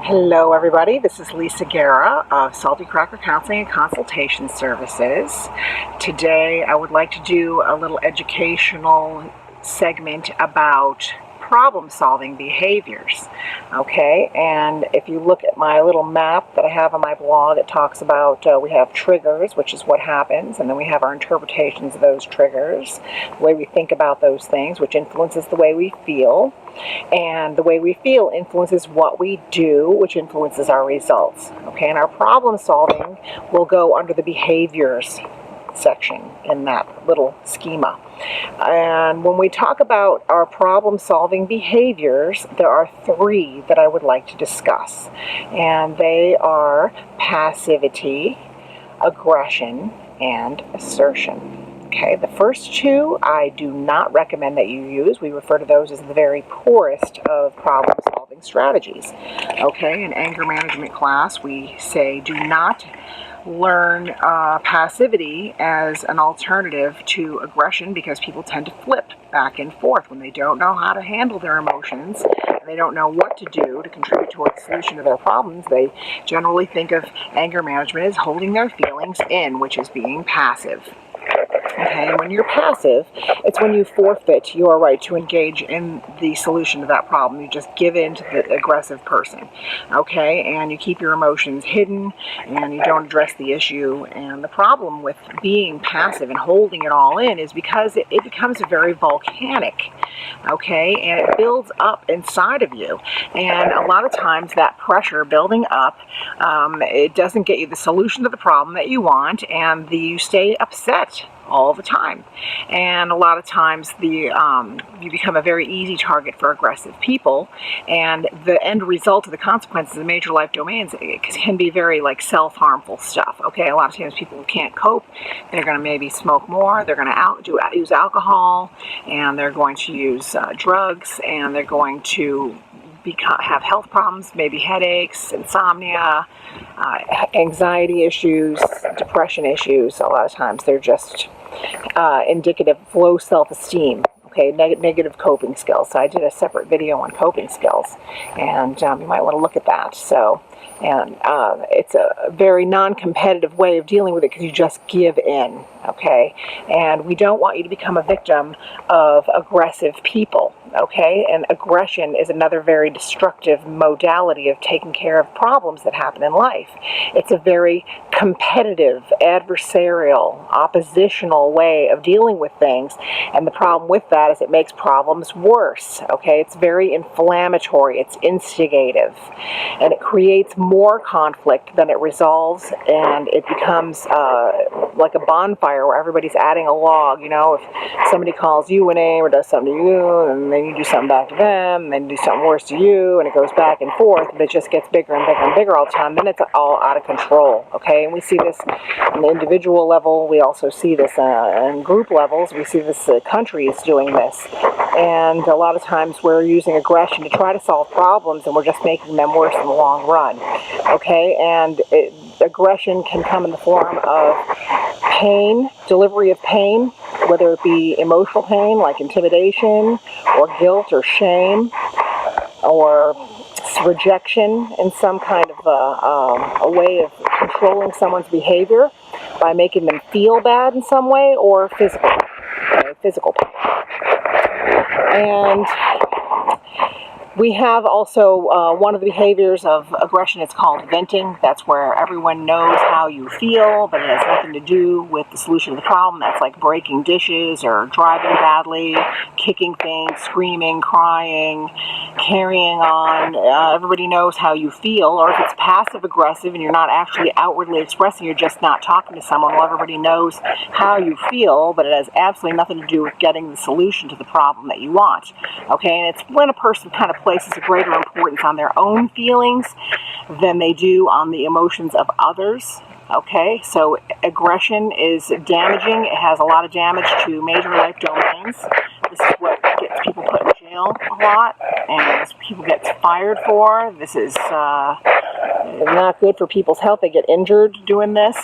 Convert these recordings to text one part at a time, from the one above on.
Hello everybody, this is Lisa Guerra of Salty Cracker Counseling and Consultation Services. Today I would like to do a little educational segment about problem-solving behaviors. Okay, and if you look at my little map that I have on my blog, it talks about we have triggers, which is what happens, and then we have our interpretations of those triggers, the way we think about those things, which influences the way we feel. And the way we feel influences what we do, which influences our results. Okay, and our problem solving will go under the behaviors section in that little schema. And when we talk about our problem solving behaviors, there are three that I would like to discuss. And they are passivity, aggression, and assertion. Okay, the first two I do not recommend that you use. We refer to those as the very poorest of problem-solving strategies. Okay, in anger management class, we say do not learn passivity as an alternative to aggression, because people tend to flip back and forth when they don't know how to handle their emotions and they don't know what to do to contribute towards the solution to their problems. They generally think of anger management as holding their feelings in, which is being passive. Okay, and when you're passive, it's when you forfeit your right to engage in the solution to that problem. You just give in to the aggressive person, okay, and you keep your emotions hidden and you don't address the issue. And the problem with being passive and holding it all in is because it becomes very volcanic, okay, and it builds up inside of you. And a lot of times that pressure building up, it doesn't get you the solution to the problem that you want, and you stay upset all the time. And a lot of times you become a very easy target for aggressive people, and the end result of the consequences of major life domains can be very self-harmful stuff. Okay, a lot of times people who can't cope, they're going to maybe smoke more, they're going to use alcohol, and they're going to use drugs, and they're going to have health problems, maybe headaches, insomnia, anxiety issues, depression issues. A lot of times they're just indicative of low self-esteem. Okay, negative coping skills. So I did a separate video on coping skills, and you might want to look at that. And it's a very non-competitive way of dealing with it, because you just give in, okay? And we don't want you to become a victim of aggressive people, okay? And aggression is another very destructive modality of taking care of problems that happen in life. It's a very competitive, adversarial, oppositional way of dealing with things, and the problem with that is it makes problems worse, okay? It's very inflammatory, it's instigative, and it creates more conflict than it resolves, and it becomes like a bonfire where everybody's adding a log. You know, if somebody calls you a name or does something to you, and then you do something back to them, and then do something worse to you, and it goes back and forth, but it just gets bigger and bigger and bigger all the time, then it's all out of control, okay? And we see this on the individual level, we also see this in group levels, we see this country is doing this, and a lot of times we're using aggression to try to solve problems, and we're just making them worse in the long run. Okay, and aggression can come in the form of pain, delivery of pain, whether it be emotional pain like intimidation or guilt or shame, or rejection in some kind of a way of controlling someone's behavior by making them feel bad in some way, or physical pain. And we have also one of the behaviors of aggression is called venting. That's where everyone knows how you feel, but it has nothing to do with the solution to the problem. That's like breaking dishes or driving badly, kicking things, screaming, crying, carrying on. Everybody knows how you feel. Or if it's passive aggressive and you're not actually outwardly expressing, you're just not talking to someone, well, everybody knows how you feel, but it has absolutely nothing to do with getting the solution to the problem that you want. Okay, and it's when a person kind of places a greater importance on their own feelings than they do on the emotions of others. Okay, so aggression is damaging. It has a lot of damage to major life domains. This is what gets people put in jail. jail a lot, and people get fired for. This is not good for people's health. They get injured doing this.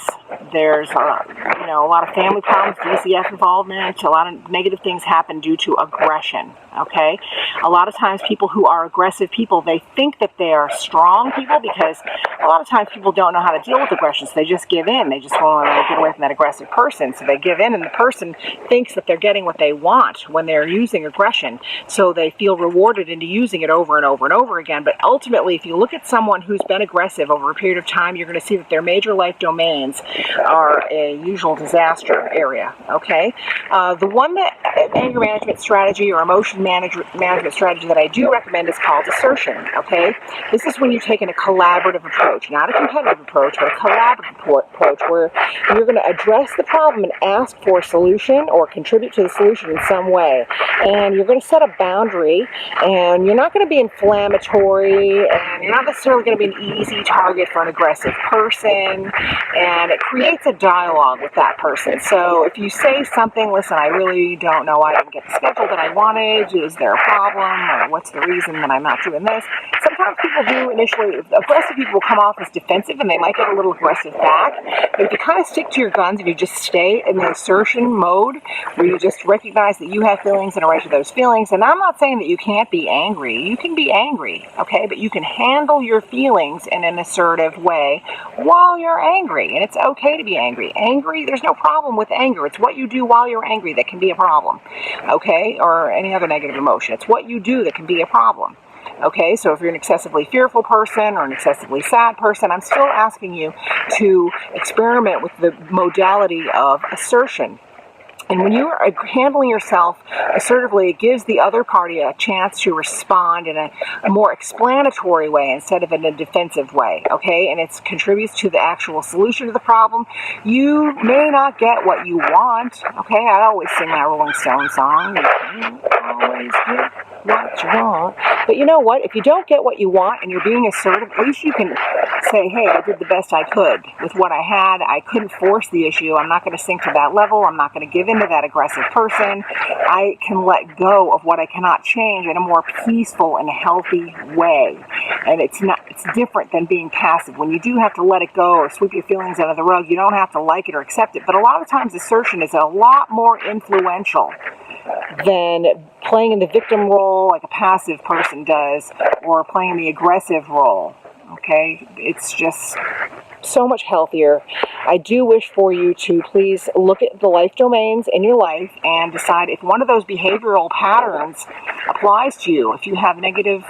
There's a lot of family problems, DCF involvement. A lot of negative things happen due to aggression. Okay, a lot of times people who are aggressive people, they think that they are strong people, because a lot of times people don't know how to deal with aggression, so they just give in. They just want to get away from that aggressive person, so they give in, and the person thinks that they're getting what they want when they're using aggression, so they feel rewarded into using it over and over and over again. But ultimately, if you look at someone who's been aggressive over a period of time, you're going to see that their major life domains are a usual disaster area. Okay, the one that anger management strategy or emotion management strategy that I do recommend is called assertion. Okay, this is when you're taking a collaborative approach, not a competitive approach, but a collaborative approach, where you're going to address the problem and ask for a solution or contribute to the solution in some way. And you're going to set a boundary, and you're not going to be inflammatory, and you're not necessarily going to be an easy target for an aggressive person, and it creates a dialogue with that person. So if you say something, listen, I really don't know, I didn't get the schedule that I wanted, is there a problem, or what's the reason that I'm not doing this? Sometimes people do initially, aggressive people will come off as defensive, and they might get a little aggressive back, but if you kind of stick to your guns and you just stay in the assertion mode, where you just recognize that you have feelings and are right to those feelings, and I'm not saying that you can't be angry, you can be angry, okay, but you can handle your feelings in an assertive way while you're angry, and it's okay to be angry. Angry, there's no problem with anger. It's what you do while you're angry that can be a problem, okay, or any other negative emotion. It's what you do that can be a problem. Okay, so if you're an excessively fearful person or an excessively sad person, I'm still asking you to experiment with the modality of assertion. And when you are handling yourself assertively, it gives the other party a chance to respond in a more explanatory way instead of in a defensive way, okay? And it contributes to the actual solution to the problem. You may not get what you want, okay? I always sing that Rolling Stone song. You can't always get what you want. But you know what? If you don't get what you want and you're being assertive, at least you can say, hey, I did the best I could with what I had. I couldn't force the issue. I'm not going to sink to that level. I'm not going to give in to that aggressive person. I can let go of what I cannot change in a more peaceful and healthy way. And it's different than being passive. When you do have to let it go or sweep your feelings under the rug, you don't have to like it or accept it. But a lot of times assertion is a lot more influential than playing in the victim role like a passive person does, or playing the aggressive role. Okay, it's just so much healthier. I do wish for you to please look at the life domains in your life and decide if one of those behavioral patterns applies to you. If you have negative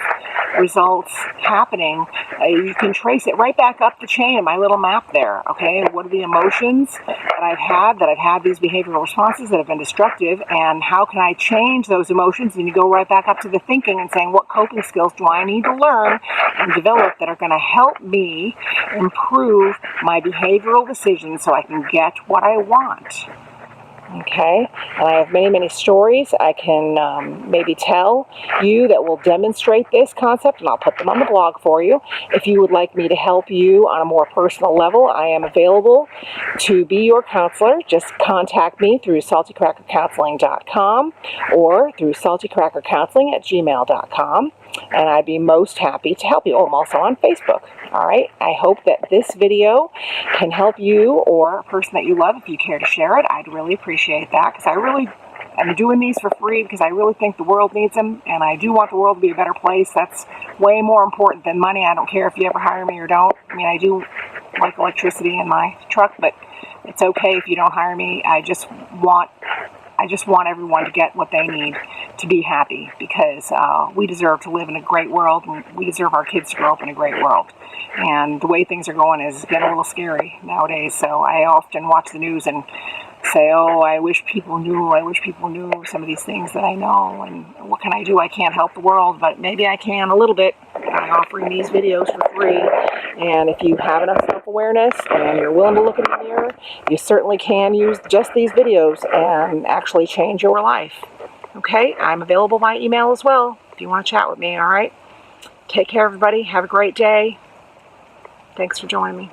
results happening, you can trace it right back up the chain in my little map there. Okay, what are the emotions that I've had these behavioral responses that have been destructive, and how can I change those emotions? And you go right back up to the thinking and saying, what coping skills do I need to learn and develop that are going to help me improve my behavioral decisions so I can get what I want? Okay, and I have many, many stories I can maybe tell you that will demonstrate this concept, and I'll put them on the blog for you. If you would like me to help you on a more personal level, I am available to be your counselor. Just contact me through saltycrackercounseling.com or through saltycrackercounseling@gmail.com, and I'd be most happy to help you. Oh, I'm also on Facebook. All right, I hope that this video can help you or a person that you love. If you care to share it, I'd really appreciate that, because I'm doing these for free because I really think the world needs them, and I do want the world to be a better place. That's way more important than money. I don't care if you ever hire me or don't. I mean, I do like electricity in my truck, but it's okay if you don't hire me. I just want everyone to get what they need to be happy, because we deserve to live in a great world, and we deserve our kids to grow up in a great world. And the way things are going is getting a little scary nowadays. So I often watch the news and say, oh, I wish people knew some of these things that I know, and what can I do? I can't help the world, but maybe I can a little bit by offering these videos for free. And if you have enough self-awareness and you're willing to look in the mirror, you certainly can use just these videos and actually change your life. Okay, I'm available by email as well if you want to chat with me, all right? Take care, everybody. Have a great day. Thanks for joining me.